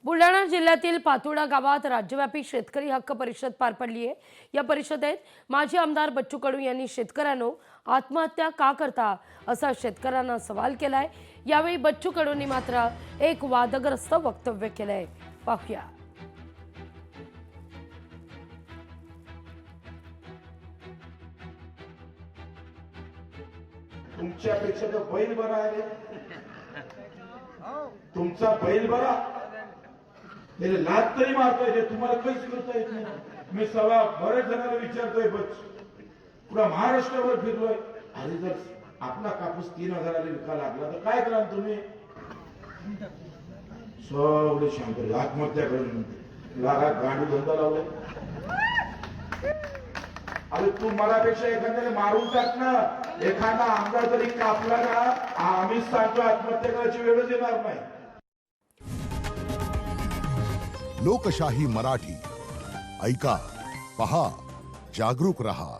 बुलढाणा जिल्ह्यातील पातुडा गावात राज्यव्यापी शेतकरी हक्क परिषद पार पडली आहे। या परिषदेत माजी आमदार बच्चू कडू यांनी शेतकऱ्यांनो आत्महत्या का करता असा शेतकऱ्यांना सवाल केलाय। यावेळी बच्चू कडूंनी मात्र एक वादग्रस्त वक्तव्य केलंय। पाहूया। तुमच्यापेक्षा तर बैल बरा आहे, तुमचा बैल बरा त्याला लात तरी मारतोय, ते तुम्हाला काहीच करता येत नाही। मी बरेच जणांना विचारतोय, पुरा महाराष्ट्रावर फिरलोय, अरे जर आपला कापूस 3000 विका लागला तर काय कराल तुम्ही? सगळे शांत आत्महत्या करून लागा गांडू धंदा लावले। अरे तू मलापेक्षा एखाद्याने मारून टाक ना, एखादा आमदार तरी कापला ना, आम्ही सांगतो आत्महत्या करायची वेळच येणार नाही। लोकशाही मराठी ऐका, पहा, जागरूक रहा।